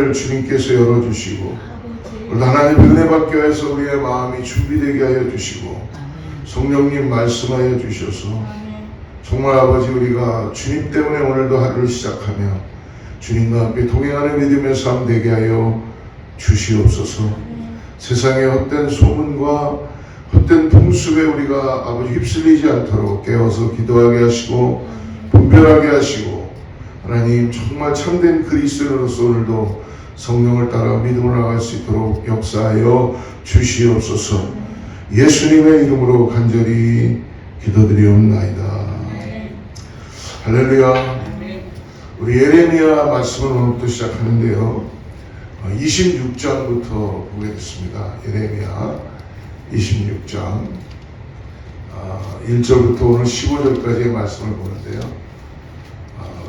문을 주님께서 열어주시고 오늘 하나님의 은혜 받게 해서 우리의 마음이 준비되게 하여 주시고 성령님 말씀하여 주셔서 정말 아버지 우리가 주님 때문에 오늘도 하루를 시작하며 주님과 함께 동행하는 믿음의 삶 되게 하여 주시옵소서. 세상의 헛된 소문과 헛된 풍습에 우리가 아버지 휩쓸리지 않도록 깨워서 기도하게 하시고 분별하게 하시고 하나님 정말 참된 그리스도인으로서 오늘도 성령을 따라 믿음으로 나갈 수 있도록 역사하여 주시옵소서. 예수님의 이름으로 간절히 기도드리옵나이다. 할렐루야. 우리 예레미야 말씀을 오늘부터 시작하는데요. 26장부터 보겠습니다. 예레미야 26장 1절부터 오늘 15절까지의 말씀을 보는데요.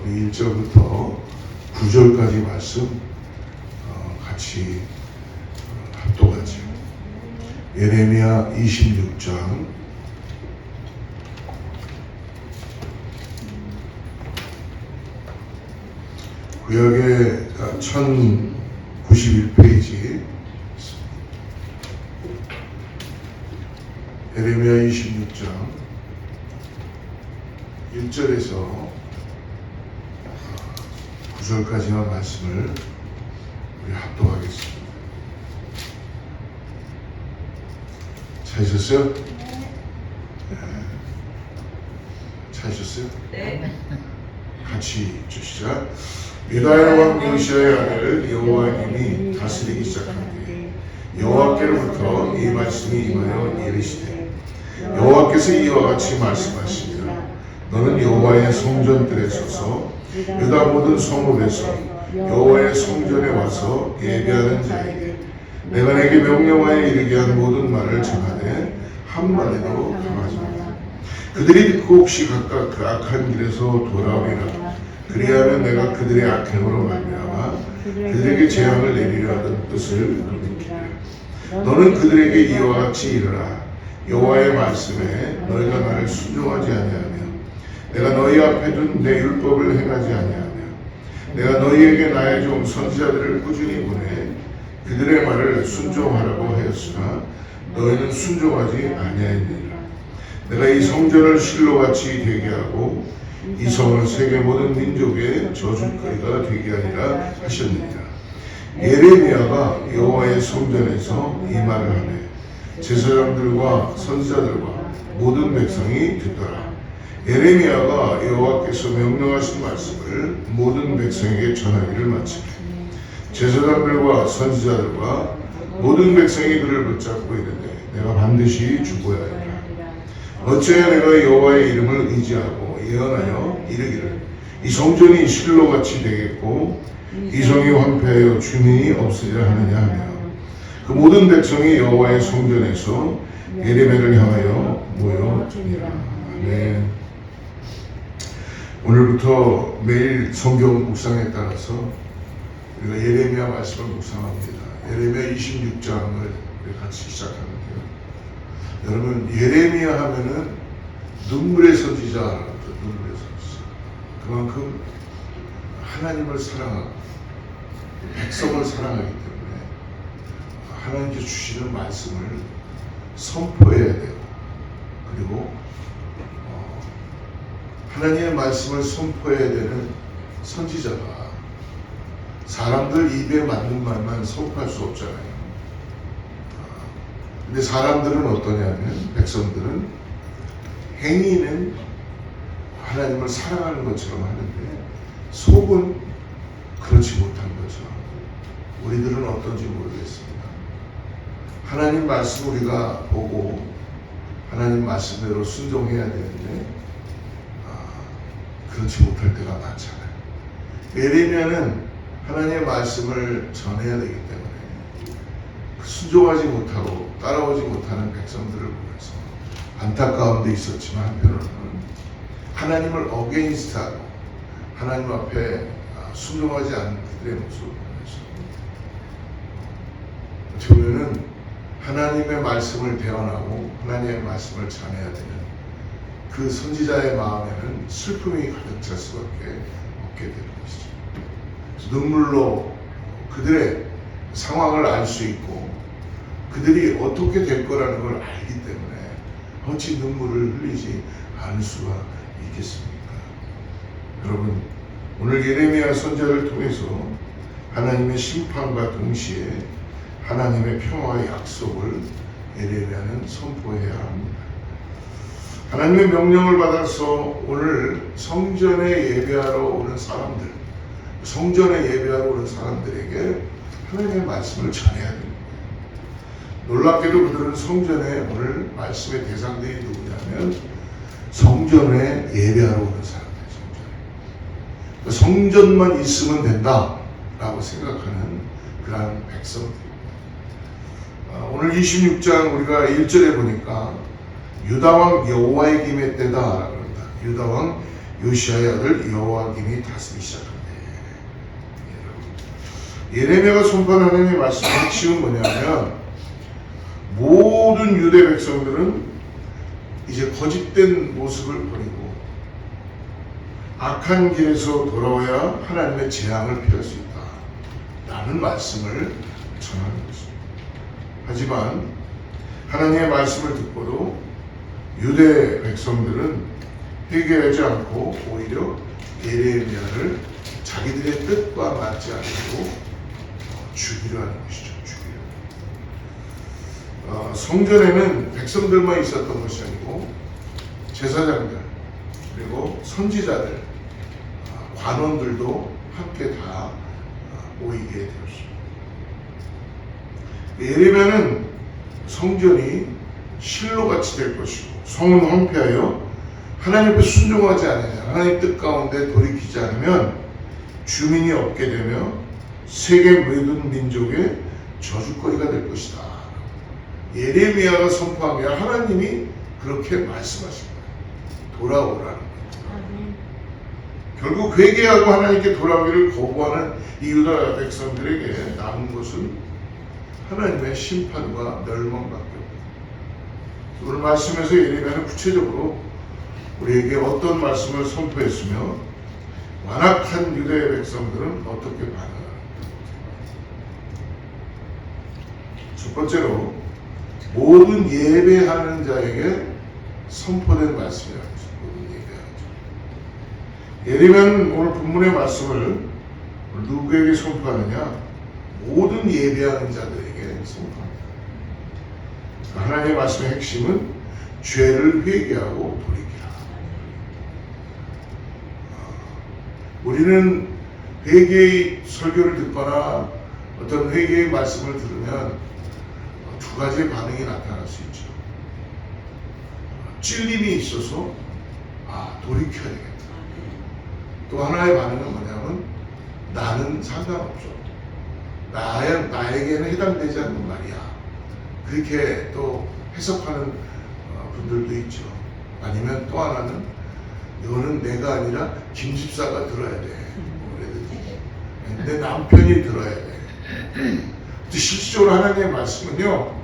우리 1절부터 9절까지 말씀 같이 합독하죠. 예레미야 26장 구약의 1091페이지 예레미야 26장 1절에서 9절까지만 말씀을 우리 합독하겠습니다. 찾으셨어요? 네. 찾으셨어요? 네. 같이 주시자. 유다의 왕 요시야의 아들 여호와님이 다스리기 시작한 뒤에 여호와께로부터 이 말씀이 임하여 이르시되 여호와께서 이와 같이 말씀하시니라. 너는 여호와의 성전들에 서서 유다 모든 성읍에서 여호와의 성전에 와서 예배하는 자에게 내가 내게 명령하여 이르게 한 모든 말을 전하되 한마디도 강하지 말라. 그들이 듣고 혹시 각각 그 악한 길에서 돌아오리라. 그리하면 내가 그들의 악행으로 말미암아 그들에게 재앙을 내리려 하던 뜻을 돌이키리라. 너는 그들에게 이와 같이 이르라. 여호와의 말씀에 너희가 나를 순종하지 아니하며 내가 너희 앞에 둔 내 율법을 행하지 아니하며 내가 너희에게 나의 종 선지자들을 꾸준히 보내 그들의 말을 순종하라고 하였으나 너희는 순종하지 아니하였느니라. 내가 이 성전을 실로같이 되게 하고 이 성을 세계 모든 민족의 저주거리가 되게 하리라 하셨느니라. 예레미야가 여호와의 성전에서 이 말을 하매 제사장들과 선지자들과 모든 백성이 듣더라. 예레미야가 여호와께서 명령하신 말씀을 모든 백성에게 전하기를 마치매 제사장들과 선지자들과 모든 백성이 그를 붙잡고 이르되 내가 반드시 죽어야 하리라. 어찌하여 내가 여호와의 이름을 의지하고 예언하여 이르기를 이 성전이 실로같이 되겠고 이 성이 황폐하여 주민이 없으리라 하느냐 하며 그 모든 백성이 여호와의 성전에서 예레미야를 향하여 모여드니라. 아멘. 오늘부터 매일 성경 묵상에 따라서 우리가 예레미야 말씀을 묵상합니다. 예레미야 26장을 우리 같이 시작하는데요. 여러분 예레미야 하면은 눈물의 선지자, 눈물의 선지자. 그만큼 하나님을 사랑하고 백성을 사랑하기 때문에 하나님께서 주시는 말씀을 선포해야 돼요. 그리고 하나님의 말씀을 선포해야 되는 선지자가 사람들 입에 맞는 말만 선포할 수 없잖아요. 근데 사람들은 어떠냐면 백성들은 행위는 하나님을 사랑하는 것처럼 하는데 속은 그렇지 못한 거죠. 우리들은 어떤지 모르겠습니다. 하나님 말씀 우리가 보고 하나님 말씀대로 순종해야 되는데 그렇지 못할 때가 많잖아요. 예레미야는 하나님의 말씀을 전해야 되기 때문에 순종하지 못하고 따라오지 못하는 백성들을 보면서 안타까움도 있었지만 한편으로는 하나님을 어게인스트하고 하나님 앞에 순종하지 않는 그들의 모습을 보면서 어떻게 보면은 하나님의 말씀을 대언하고 하나님의 말씀을 전해야 되는 그 선지자의 마음에는 슬픔이 가득 찰 수밖에 없게 되는 것이죠. 눈물로 그들의 상황을 알 수 있고 그들이 어떻게 될 거라는 걸 알기 때문에 어찌 눈물을 흘리지 않을 수가 있겠습니까? 여러분, 오늘 예레미야 선지자를 통해서 하나님의 심판과 동시에 하나님의 평화의 약속을 예레미야는 선포해야 합니다. 하나님의 명령을 받아서 오늘 성전에 예배하러 오는 사람들, 성전에 예배하러 오는 사람들에게 하나님의 말씀을 전해야 됩니다. 놀랍게도 그들은 성전에 오늘 말씀의 대상들이 누구냐면 성전에 예배하러 오는 사람들, 성전만 있으면 된다라고 생각하는 그러한 백성들. 오늘 26장 우리가 1절에 보니까 유다왕 여호와김의 때다라고 합니다. 유다왕 요시아의 아들 여호와김이 다스리기 시작합니다. 예레미야가 선포한 하나님의 말씀의 핵심은 뭐냐면 모든 유대 백성들은 이제 거짓된 모습을 버리고 악한 길에서 돌아와야 하나님의 재앙을 피할 수 있다 라는 말씀을 전하는 것입니다. 하지만 하나님의 말씀을 듣고도 유대 백성들은 회개하지 않고 오히려 예레미야를 자기들의 뜻과 맞지 않고 죽이려 하는 것이죠. 성전에는 백성들만 있었던 것이 아니고 제사장들 그리고 선지자들, 관원들도 함께 다 모이게 되었습니다. 예레미야는 성전이 실로같이 될 것이고 성은 황폐하여 하나님 앞에 순종하지 않으냐, 하나님 뜻 가운데 돌이키지 않으면 주민이 없게 되며 세계 모든 민족의 저주거리가 될 것이다. 예레미야가 선포하며 하나님이 그렇게 말씀하십니다. 돌아오라는 거예요. 결국 회개하고 하나님께 돌아오기를 거부하는 이 유다 백성들에게 남은 것은 하나님의 심판과 멸망밖에 없다. 오늘 말씀에서 예레미야는 구체적으로 우리에게 어떤 말씀을 선포했으며 완악한 유대의 백성들은 어떻게 반응하는가. 첫 번째로 모든 예배하는 자에게 선포된 말씀이라고 했습니다. 모든 예배하는 자. 예레미야는 오늘 본문의 말씀을 누구에게 선포하느냐? 모든 예배하는 자들에게 선포합니다. 하나님의 말씀의 핵심은 죄를 회개하고 돌이키라. 우리는 회개의 설교를 듣거나 어떤 회개의 말씀을 들으면 두 가지의 반응이 나타날 수 있죠. 찔림이 있어서 돌이켜야 되겠다. 또 하나의 반응은 뭐냐면 나는 상관없어. 나에게는 해당되지 않는 말이야. 그렇게 또 해석하는 분들도 있죠. 아니면 또 하나는 이거는 내가 아니라 김 집사가 들어야 돼. 내 남편이 들어야 돼. 실질적으로 하나님의 말씀은요,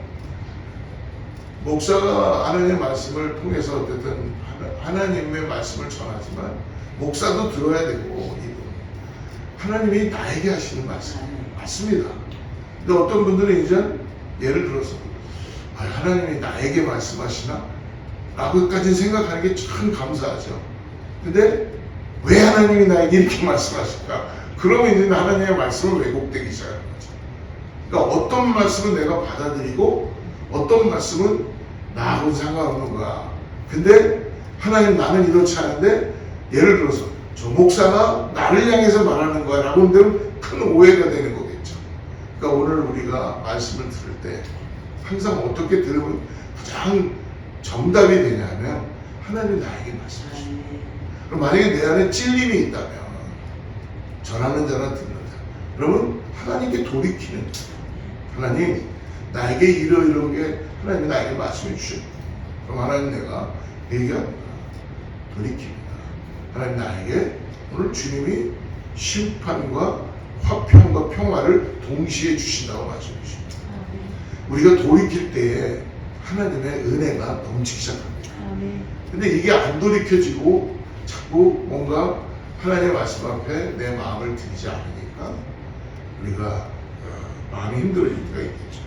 목사가 하나님의 말씀을 통해서 어쨌든 하나님의 말씀을 전하지만 목사도 들어야 되고 하나님이 나에게 하시는 말씀 맞습니다. 근데 어떤 분들은 이제 예를 들어서 하나님이 나에게 말씀하시나? 라고까지 생각하는 게 참 감사하죠. 근데 왜 하나님이 나에게 이렇게 말씀하실까? 그러면 이제 하나님의 말씀을 왜곡되기 시작하는 거죠. 그러니까 어떤 말씀은 내가 받아들이고 어떤 말씀은 나하고는 상관없는 거야. 근데 하나님 나는 이렇지 않은데 예를 들어서 저 목사가 나를 향해서 말하는 거야 라고 하면 큰 오해가 되는 거겠죠. 그러니까 오늘 우리가 말씀을 들을 때 항상 어떻게 들으면 가장 정답이 되냐면 하나님이 나에게 말씀하십니다. 그럼 만약에 내 안에 찔림이 있다면 전하는 자나 듣는 자, 그러면 하나님께 돌이키는 자. 하나님 나에게 이런 게 하나님이 나에게 말씀해 주셨고 그럼 하나님 내가 얘기합니다. 돌이킵니다. 하나님 나에게 오늘 주님이 심판과 화평과 평화를 동시에 주신다고 말씀해 주십니다. 우리가 돌이킬 때에 하나님의 은혜가 넘치기 시작합니다. 근데 이게 안 돌이켜지고 자꾸 뭔가 하나님의 말씀 앞에 내 마음을 들이지 않으니까 우리가 마음이 힘들어질 때가 있겠죠.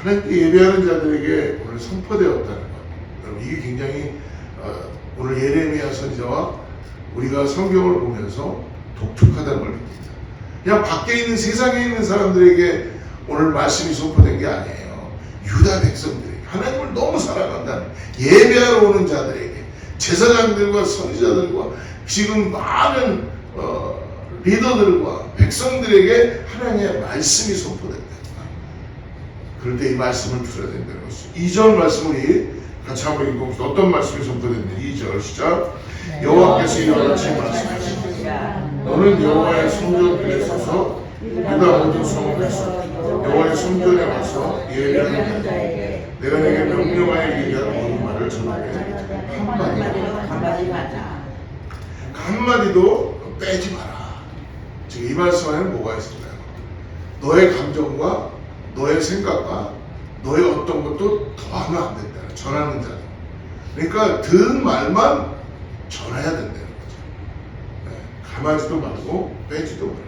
하나님께 예배하는 자들에게 오늘 선포되었다는 것. 여러분 이게 굉장히 오늘 예레미야 선지자와 우리가 성경을 보면서 독특하다는 걸 느낍니다. 그냥 밖에 있는 세상에 있는 사람들에게 오늘 말씀이 선포된 게 아니에요. 유다 백성들에게 하나님을 너무 사랑한다는 예배하러 오는 자들에게 제사장들과 선지자들과 지금 많은 리더들과 백성들에게 하나님의 말씀이 선포된다. 그럴 때 이 말씀을 들어야 된다는 것이죠. 2절 말씀 우리 같이 한번 읽어봅시다. 어떤 말씀이 선포됐는지 2절 시작. 여호와께서 이와 같이 말씀하십니다. 너는 여호와의 성전들에 서서 유다 모든 성읍에서 여호와의 성전에 와서 예배하는 자에게 내가 내게 명령하여 얘기한 모든 말을 전하되 한마디도 빼지 마라. 지금 이 말씀 안에 뭐가 있을까요? 너의 감정과 너의 생각과 너의 어떤 것도 더하면 안 된다. 전하는 자는. 그러니까 들은 말만 전해야 된다는 거죠. 감하지도 말고 빼지도 말고.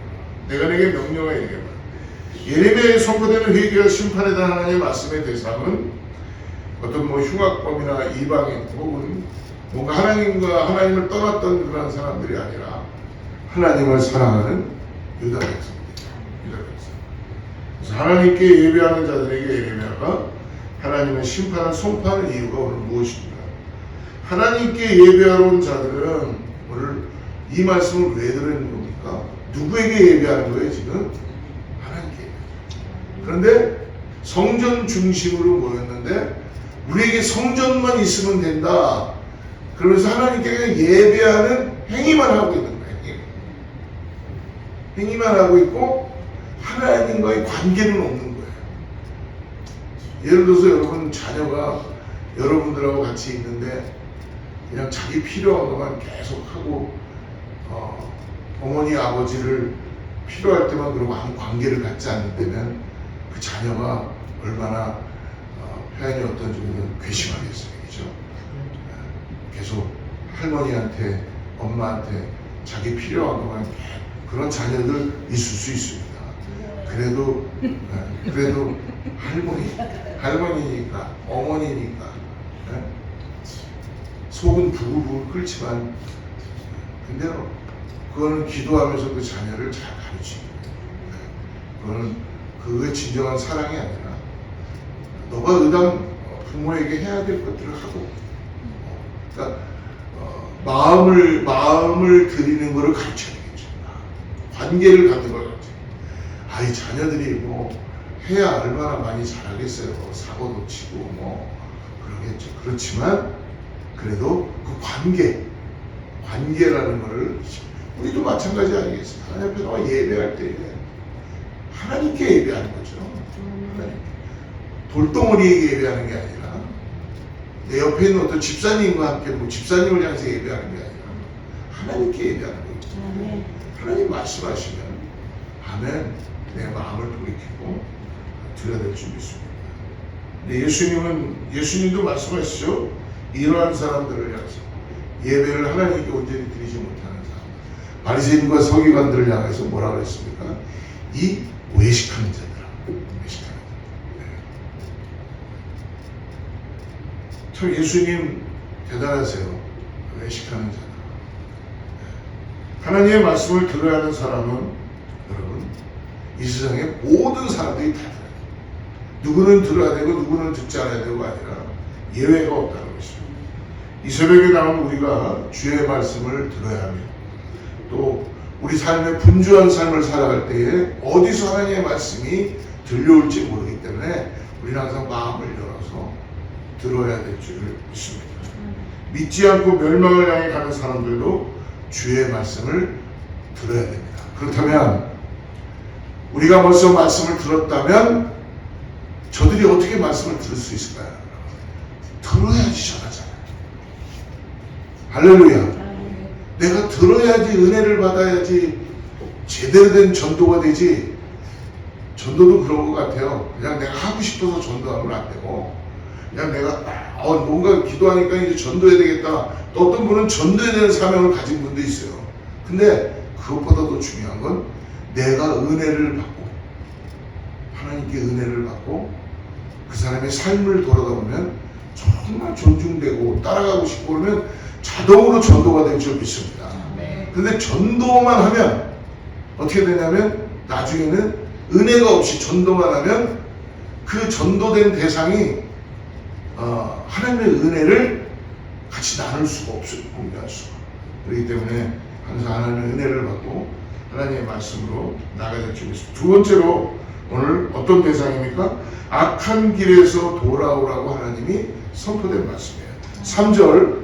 내가 내게 명령하여 얘기해봐. 예레미야에 선포되는 회개와 심판에 대한 하나님의 말씀의 대상은 어떤 흉악범이나 이방인 혹은 뭔가 하나님을 떠났던 그런 사람들이 아니라 하나님을 사랑하는 유다 백성입니다. 유다 백성. 그래서 하나님께 예배하는 자들에게 예레미야가 하나님의 심판을 선포하는 이유가 오늘 무엇입니까? 하나님께 예배하러 온 자들은 오늘 이 말씀을 왜 들었는 겁니까? 누구에게 예배하는 거예요 지금? 하나님께. 그런데 성전 중심으로 모였는데 우리에게 성전만 있으면 된다. 그러면서 하나님께 예배하는 행위만 하고 있는 거예요. 행위만 하고 있고 하나님과의 관계는 없는 거예요. 예를 들어서 여러분 자녀가 여러분들하고 같이 있는데 그냥 자기 필요한 것만 계속 하고 어머니 아버지를 필요할 때만 그러고 아무 관계를 갖지 않는다면 그 자녀가 얼마나 표현이 어떤 정도는 괘씸하겠어요. 그죠? 계속 할머니한테 엄마한테 자기 필요한 것만 그런 자녀들 있을 수 있습니다. 그래도 할머니니까 어머니니까 속은 부글부글 끓지만 근데요 그거는 기도하면서 그 자녀를 잘 가르치는 거예요. 그게 진정한 사랑이 아니라 너가 의당 부모에게 해야 될 것들을 하고 그러니까 마음을 드리는 것을 가르쳐야 되겠죠. 관계를 갖는 걸 가르쳐야 이 자녀들이 해야 얼마나 많이 잘하겠어요. 사고도 치고 그러겠죠. 그렇지만 그래도 그 관계라는 것을 우리도 마찬가지 아니겠어요? 하나님 앞에 나와 예배할 때 하나님께 예배하는 거죠. 돌덩어리에게 예배하는 게 아니라 내 옆에 있는 어떤 집사님과 함께 집사님을 향해서 예배하는 게 아니라 하나님께 예배하는 거죠. 하나님 말씀하시면 아멘 내 마음을 돌이키고 드려야 될 줄 믿습니다. 근데 예수님도 말씀하시죠. 이러한 사람들을 향해서 예배를 하나님께 온전히 드리지 못하는 사람 바리새인과 서기관들을 향해서 뭐라고 했습니까? 이 외식하는 자들아. 외식하는 자들. 참 예수님 대단하세요. 외식하는 자들. 하나님의 말씀을 들어야 하는 사람은 여러분 이 세상의 모든 사람들이 다 들어야 돼요. 누구는 들어야 되고 누구는 듣지 않아야 되고 아니라 예외가 없다는 것입니다. 이 새벽에 나온 우리가 주의 말씀을 들어야 하며 또 우리 삶의 분주한 삶을 살아갈 때에 어디서 하나님의 말씀이 들려올지 모르기 때문에 우리는 항상 마음을 열어서 들어야 될 줄 믿습니다. 믿지 않고 멸망을 향해 가는 사람들도 주의 말씀을 들어야 됩니다. 그렇다면 우리가 벌써 말씀을 들었다면 저들이 어떻게 말씀을 들을 수 있을까요? 들어야지 전하잖아요. 할렐루야. 내가 들어야지 은혜를 받아야지 제대로 된 전도가 되지. 전도도 그런 것 같아요. 그냥 내가 하고 싶어서 전도하면 안 되고 그냥 내가 뭔가 기도하니까 이제 전도해야 되겠다. 또 어떤 분은 전도해야 되는 사명을 가진 분도 있어요. 근데 그것보다 더 중요한 건 내가 은혜를 받고 하나님께 은혜를 받고 그 사람의 삶을 돌아다 보면 정말 존중되고 따라가고 싶고 그러면 자동으로 전도가 될 줄 믿습니다. 근데 전도만 하면 어떻게 되냐면 나중에는 은혜가 없이 전도만 하면 그 전도된 대상이 하나님의 은혜를 같이 나눌 수가 없어요. 공유할 수가. 그렇기 때문에 항상 하나님의 은혜를 받고 하나님의 말씀으로 나가야 될 줄 믿습니다. 두 번째로 오늘 어떤 대상입니까? 악한 길에서 돌아오라고 하나님이 선포된 말씀이에요. 3절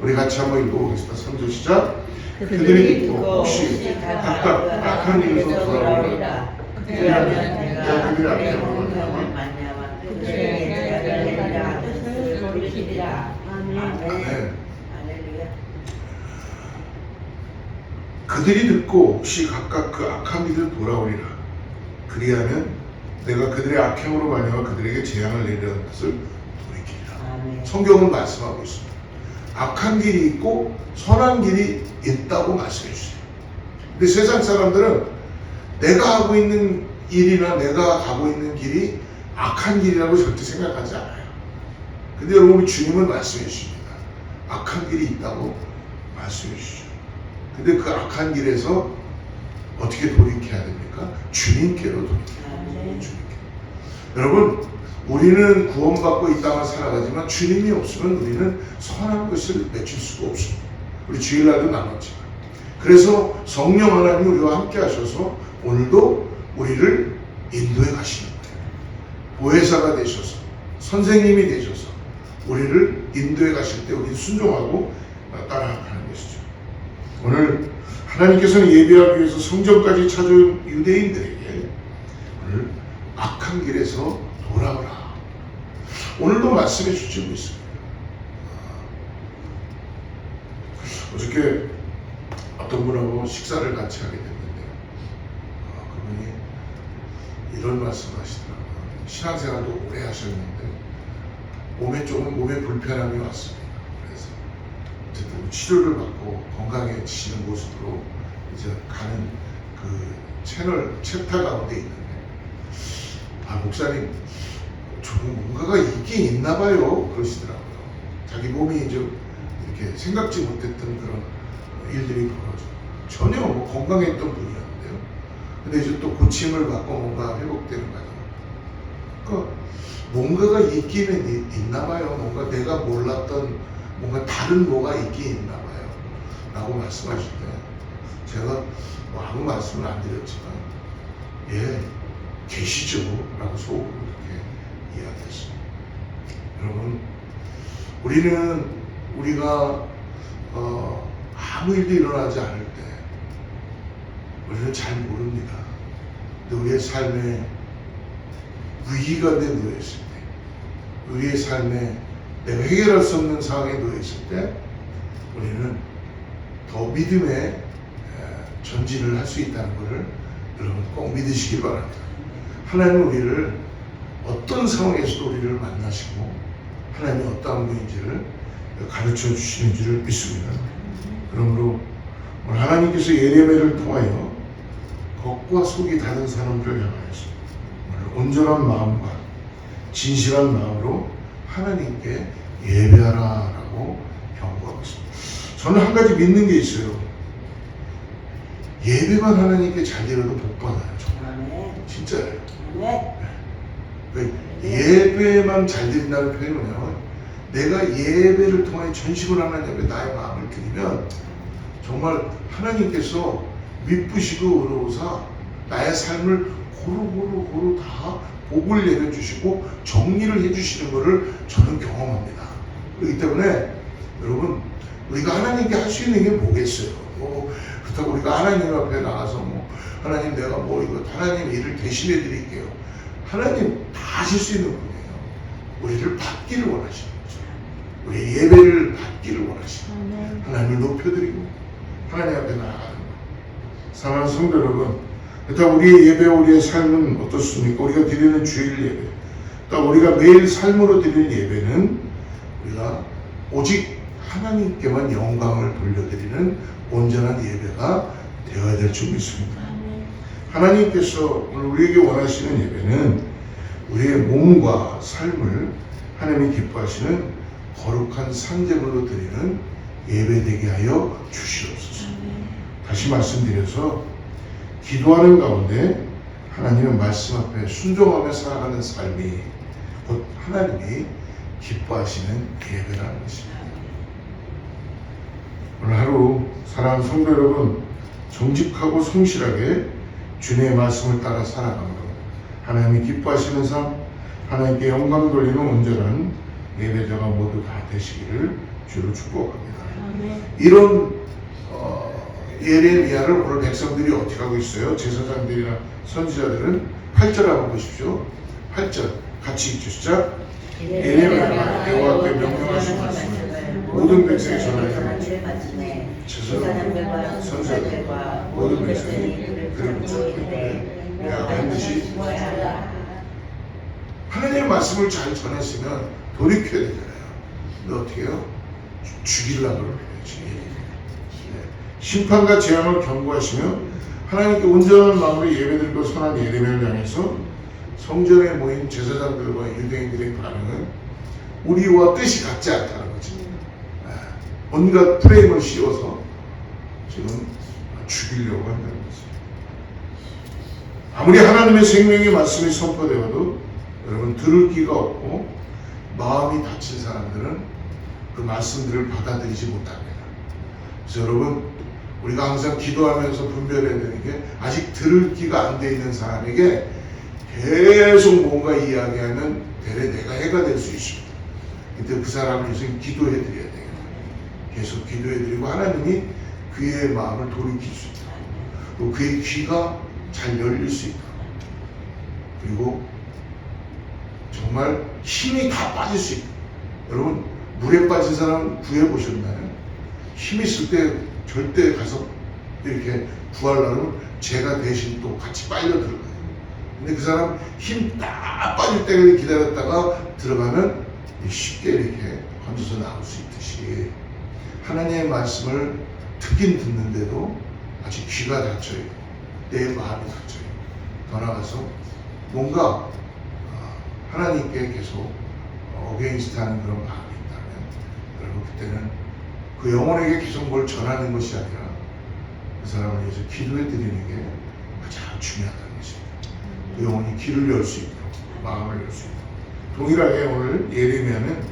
우리 같이 한번 읽어보겠습니다. 3절 시작. 그들이 듣고 혹시 각각 악한 길에서 돌아오리라. 그러면 내가 그들 앞에 오르면 아멘. 그들이 듣고 혹시 각각 그 악한 길을 돌아오리라. 그리하면 내가 그들의 악행으로 말미암아 그들에게 재앙을 내리라는 뜻을 돌이키리라. 성경은 말씀하고 있습니다. 악한 길이 있고 선한 길이 있다고 말씀해 주세요. 근데 세상 사람들은 내가 하고 있는 일이나 내가 가고 있는 길이 악한 길이라고 절대 생각하지 않아요. 근데 여러분 주님은 말씀해 주십니다. 악한 길이 있다고 말씀해 주시죠. 근데 그 악한 길에서 어떻게 돌이켜야 됩니까? 주님께로 돌이켜야 됩니다. 주님께. 여러분 우리는 구원받고 이 땅을 살아가지만 주님이 없으면 우리는 선한 것을 맺힐 수가 없습니다. 우리 주일날도 나눴지만. 그래서 성령 하나님이 우리와 함께 하셔서 오늘도 우리를 인도해 가시는 거예요. 보혜사가 되셔서 선생님이 되셔서 우리를 인도해 가실 때 우리 순종하고 따라가는 것이죠. 오늘 하나님께서는 예배하기 위해서 성전까지 찾아온 유대인들에게 오늘 악한 길에서 돌아오라. 오늘도 말씀해 주시고 있습니다. 어저께 어떤 분하고 식사를 같이 하게 됐는데 그분이 이런 말씀을 하시더라고요. 신앙생활도 오래 하셨는데 몸에 불편함이 왔습니다. 그래서 어쨌든 치료를 받고 건강해지시는 모습으로 이제 가는 그 챕터 가운데 있는데 목사님 조금 뭔가가 있긴 있나 봐요. 그러시더라고요. 자기 몸이 좀 이렇게 생각지 못했던 그런 일들이 벌어져요. 전혀 건강했던 분이었는데요. 근데 이제 또 고침을 받고 뭔가 회복되는 과정. 그러니까 뭔가가 있기는 있나 봐요. 뭔가 내가 몰랐던 뭔가 다른 뭐가 있긴 있나 봐요. 라고 말씀하실 때 제가 아무 말씀을 안 드렸지만 예, 계시죠. 라고 속으로 그렇게 이야기했습니다. 여러분 우리가 아무 일도 일어나지 않을 때 우리는 잘 모릅니다. 근데 우리의 삶에 위기가 놓여있을 때, 우리의 삶에 내가 해결할 수 없는 상황에 놓여있을 때 우리는 더 믿음의 전진을 할 수 있다는 것을 여러분 꼭 믿으시기 바랍니다. 하나님은 우리를 어떤 상황에서도 우리를 만나시고 하나님이 어떠한 분인지를 가르쳐 주시는 줄을 믿습니다. 그러므로 오늘 하나님께서 예레미야를 통하여 겉과 속이 다른 사람들을 향하여서 온전한 마음과 진실한 마음으로 하나님께 예배하라라고 경고하고 있습니다. 저는 한 가지 믿는 게 있어요. 예배만 하나님께 잘 드려도 복 받아요. 정말. 진짜예요. 네. 예배만 잘 드린다는 표현이 뭐냐면 내가 예배를 통해 전심을 하나님께 나의 마음을 드리면 정말 하나님께서 미쁘시고 의로우사 나의 삶을 고루 다 복을 내려주시고 정리를 해주시는 것을 저는 경험합니다. 그렇기 때문에 여러분 우리가 하나님께 할 수 있는 게 뭐겠어요? 그렇다고 우리가 하나님 앞에 나가서 하나님 내가 이거 하나님 일을 대신해 드릴게요. 하나님 다 하실 수 있는 분이에요. 우리를 받기를 원하시는 거죠. 우리의 예배를 받기를 원하시는 하나님을 높여드리고 하나님 앞에 나아가는 거예요. 사랑하는 성도 여러분, 일단 우리의 예배와 우리의 삶은 어떻습니까? 우리가 드리는 주일 예배, 또 우리가 매일 삶으로 드리는 예배는 우리가 오직 하나님께만 영광을 돌려드리는 온전한 예배가 되어야 될 줄 믿습니다. 하나님께서 오늘 우리에게 원하시는 예배는 우리의 몸과 삶을 하나님이 기뻐하시는 거룩한 산제물로 드리는 예배되게 하여 주시옵소서. 다시 말씀드려서 기도하는 가운데 하나님의 말씀 앞에 순종하며 살아가는 삶이 곧 하나님이 기뻐하시는 예배라는 것입니다. 오늘 하루 사랑하는 성도 여러분, 정직하고 성실하게 주님의 말씀을 따라 살아가는 것, 하나님이 기뻐하시는 삶, 하나님께 영광 돌리는 온전한 예배자가 모두 다 되시기를 주로 축복합니다. 이런 예레미야를 오늘 백성들이 어떻게 하고 있어요? 제사장들이나 선지자들은 8절 한번 보십시오. 8절 같이 읽으시죠. 예레미야가 여호와께 명령하신 말씀을 모든 백성이 전하여 제사장들과 선지자들과 모든 백성이 그를 붙잡되 내가 반드시 하나님의 말씀을 잘 전했으면 돌이켜야 되잖아요. 근데 어떻게 해요? 죽이려고 그러지. 심판과 재앙을 경고하시며 하나님께 온전한 마음으로 예배드리고 선한 예레미야를 향해서 성전에 모인 제사장들과 유대인들의 반응은 우리와 뜻이 같지 않다는 거지. 온갖 프레임을 씌워서 지금 죽이려고 한다는 거지. 아무리 하나님의 생명의 말씀이 선포되어도 여러분 들을 귀가 없고 마음이 닫힌 사람들은 그 말씀들을 받아들이지 못합니다. 그래서 여러분 우리가 항상 기도하면서 분별해야 되는 게 아직 들을 귀가 안 돼 있는 사람에게 계속 뭔가 이야기하면 대래 내가 해가 될 수 있습니다. 근데 그 사람을 위해서 기도해 드려야 돼요. 계속 기도해 드리고 하나님이 그의 마음을 돌이킬 수 있도록 또 그의 귀가 잘 열릴 수 있도록 그리고 정말 힘이 다 빠질 수 있도록 여러분 물에 빠진 사람 구해보셨나요? 힘 있을 때 절대 가서 이렇게 구하려면 제가 대신 또 같이 빨려 들어가요. 근데 그 사람 힘 딱 빠질 때까지 기다렸다가 들어가면 쉽게 이렇게 건져서 나올 수 있듯이 하나님의 말씀을 듣긴 듣는데도 아직 귀가 닫혀있고 내 마음이 닫혀있고 더 나아가서 뭔가 하나님께 계속 어게인스트하는 그런 마음이 있다면 여러분 그때는 그 영혼에게 계속 뭘 전하는 것이 아니라 그 사람을 위해서 기도해 드리는 게 가장 중요하다는 것입니다. 그 영혼이 귀를 열 수 있도록 마음을 열 수 있도록 동일하게 오늘 예레미야는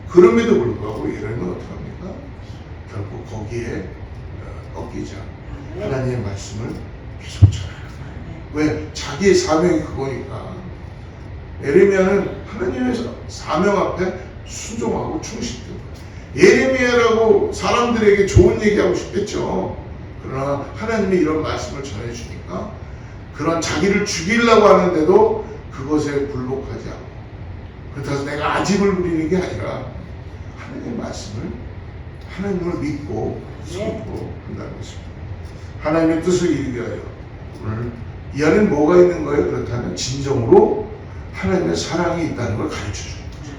그럼에도 불구하고 예레미야는 어떻게 합니까? 결국 거기에 꺾이지 않고 하나님의 말씀을 계속 전하는 거예요. 왜? 자기의 사명이 그거니까. 예레미야는 하나님의 사명 앞에 순종하고 충실했던 거예요. 예레미야라고 사람들에게 좋은 얘기하고 싶겠죠. 그러나 하나님이 이런 말씀을 전해주니까 그런 자기를 죽이려고 하는데도 그것에 굴복하지 않고 그렇다고 내가 아집을 부리는 게 아니라 하나님의 말씀을 하나님을 믿고 선포한다는 것입니다. 하나님의 뜻을 이루게 하여 오늘 이 안에 뭐가 있는 거예요? 그렇다면 진정으로 하나님의 사랑이 있다는 걸 가르쳐주는 거죠.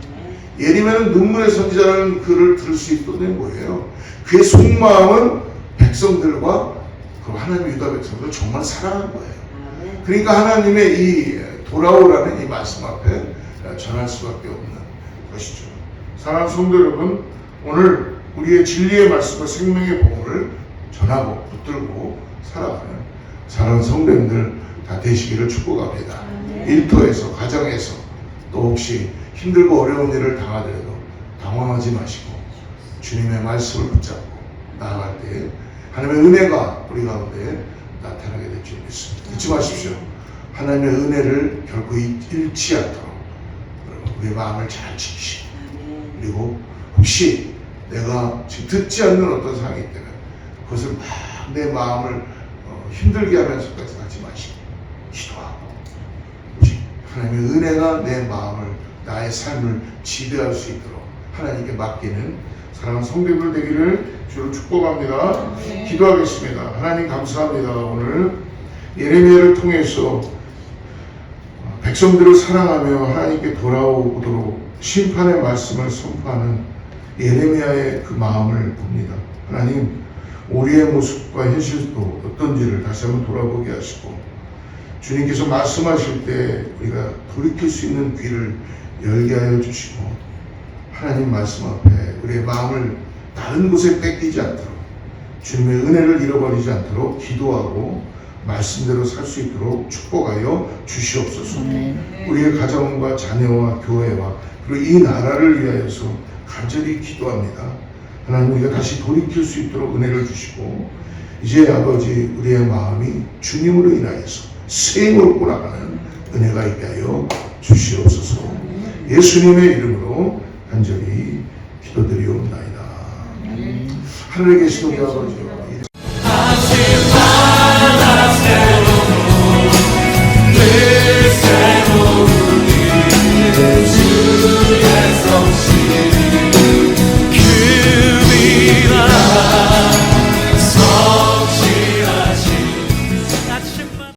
예레미야는 눈물의 선지자라는 글을 들을 수 있던 게 뭐예요? 그의 속마음은 백성들과 그 하나님의 유다 백성들을 정말 사랑한 거예요. 그러니까 하나님의 이 돌아오라는 이 말씀 앞에 전할 수밖에 없는 것이죠. 사랑하는 성도 여러분, 오늘 우리의 진리의 말씀과 생명의 복음을 전하고 붙들고 살아가는 사랑하는 성도님들 다 되시기를 축복합니다. 일터에서, 가정에서 또 혹시 힘들고 어려운 일을 당하더라도 당황하지 마시고 주님의 말씀을 붙잡고 나아갈 때 하나님의 은혜가 우리 가운데 나타나게 될 줄 믿습니다. 잊지 마십시오. 하나님의 은혜를 결코 잃지 않도록 우리의 마음을 잘 지키시고 그리고 혹시 내가 지금 듣지 않는 어떤 상황이 있다면 그것을 막 내 마음을 힘들게 하면서까지 하지 마시고 기도하고 하나님의 은혜가 내 마음을 나의 삶을 지배할 수 있도록 하나님께 맡기는 사랑하는 성도들 되기를 주로 축복합니다. 기도하겠습니다. 하나님 감사합니다. 오늘 예레미야를 통해서 백성들을 사랑하며 하나님께 돌아오도록 심판의 말씀을 선포하는 예레미야의 그 마음을 봅니다. 하나님 우리의 모습과 현실도 어떤지를 다시 한번 돌아보게 하시고 주님께서 말씀하실 때 우리가 돌이킬 수 있는 귀를 열게 하여 주시고 하나님 말씀 앞에 우리의 마음을 다른 곳에 뺏기지 않도록 주님의 은혜를 잃어버리지 않도록 기도하고 말씀대로 살 수 있도록 축복하여 주시옵소서. 우리의 가정과 자녀와 교회와 그리고 이 나라를 위하여서 간절히 기도합니다. 하나님 우리가 다시 돌이킬 수 있도록 은혜를 주시고 이제 아버지 우리의 마음이 주님으로 인하여서 새 힘으로 돌아가는 은혜가 있게 하여 주시옵소서. 예수님의 이름으로 간절히 기도드리옵나이다. 하늘에 계신 우리 아버지여